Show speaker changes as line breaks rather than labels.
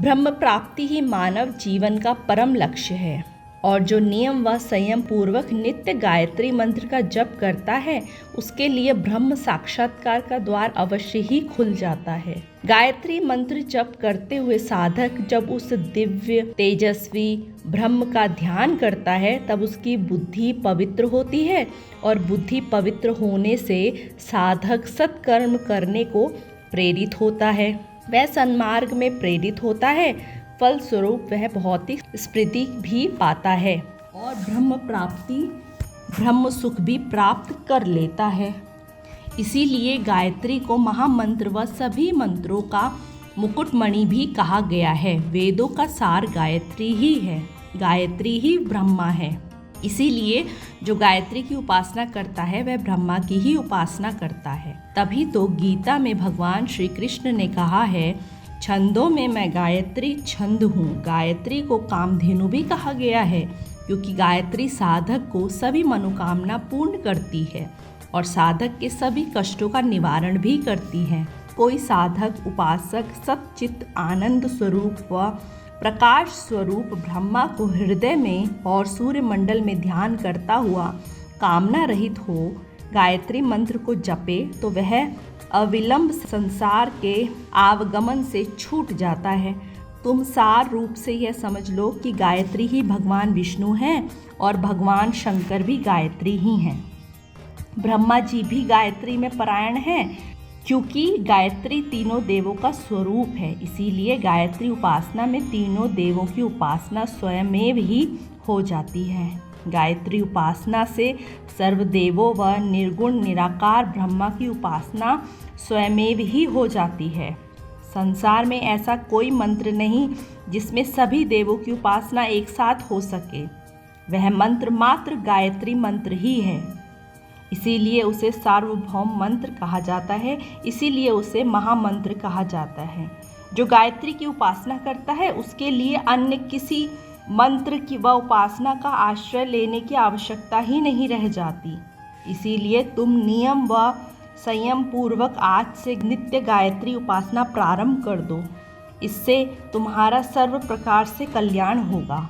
ब्रह्म प्राप्ति ही मानव जीवन का परम लक्ष्य है और जो नियम व संयम पूर्वक नित्य गायत्री मंत्र का जप करता है उसके लिए ब्रह्म साक्षात्कार का द्वार अवश्य ही खुल जाता है। गायत्री मंत्र जप करते हुए साधक जब उस दिव्य तेजस्वी ब्रह्म का ध्यान करता है तब उसकी बुद्धि पवित्र होती है और बुद्धि पवित्र होने से साधक सत्कर्म करने को प्रेरित होता है, वह सन्मार्ग में प्रेरित होता है, फलस्वरूप वह भौतिक स्मृति भी पाता है और ब्रह्म सुख भी प्राप्त कर लेता है। इसीलिए गायत्री को महामंत्र व सभी मंत्रों का मुकुटमणि भी कहा गया है। वेदों का सार गायत्री ही है, गायत्री ही ब्रह्मा है। इसीलिए जो गायत्री की उपासना करता है वह ब्रह्मा की ही उपासना करता है। तभी तो गीता में भगवान श्री कृष्ण ने कहा है, छंदों में मैं गायत्री छंद हूँ। गायत्री को कामधेनु भी कहा गया है क्योंकि गायत्री साधक को सभी मनोकामना पूर्ण करती है और साधक के सभी कष्टों का निवारण भी करती है। कोई साधक उपासक सच्चित आनंद स्वरूप व प्रकाश स्वरूप ब्रह्मा को हृदय में और सूर्य मंडल में ध्यान करता हुआ कामना रहित हो गायत्री मंत्र को जपे तो वह अविलंब संसार के आवागमन से छूट जाता है। तुम सार रूप से यह समझ लो कि गायत्री ही भगवान विष्णु हैं और भगवान शंकर भी गायत्री ही हैं। ब्रह्मा जी भी गायत्री में परायण हैं क्योंकि गायत्री तीनों देवों का स्वरूप है। इसीलिए गायत्री उपासना में तीनों देवों की उपासना स्वयमेव ही हो जाती है। गायत्री उपासना से सर्वदेवों व निर्गुण निराकार ब्रह्मा की उपासना स्वयमेव ही हो जाती है। संसार में ऐसा कोई मंत्र नहीं जिसमें सभी देवों की उपासना एक साथ हो सके। वह मंत्र मात्र गायत्री मंत्र ही है। इसीलिए उसे सार्वभौम मंत्र कहा जाता है, इसीलिए उसे महामंत्र कहा जाता है। जो गायत्री की उपासना करता है उसके लिए अन्य किसी मंत्र की व उपासना का आश्रय लेने की आवश्यकता ही नहीं रह जाती। इसीलिए तुम नियम व संयम पूर्वक आज से नित्य गायत्री उपासना प्रारंभ कर दो। इससे तुम्हारा सर्व प्रकार से कल्याण होगा।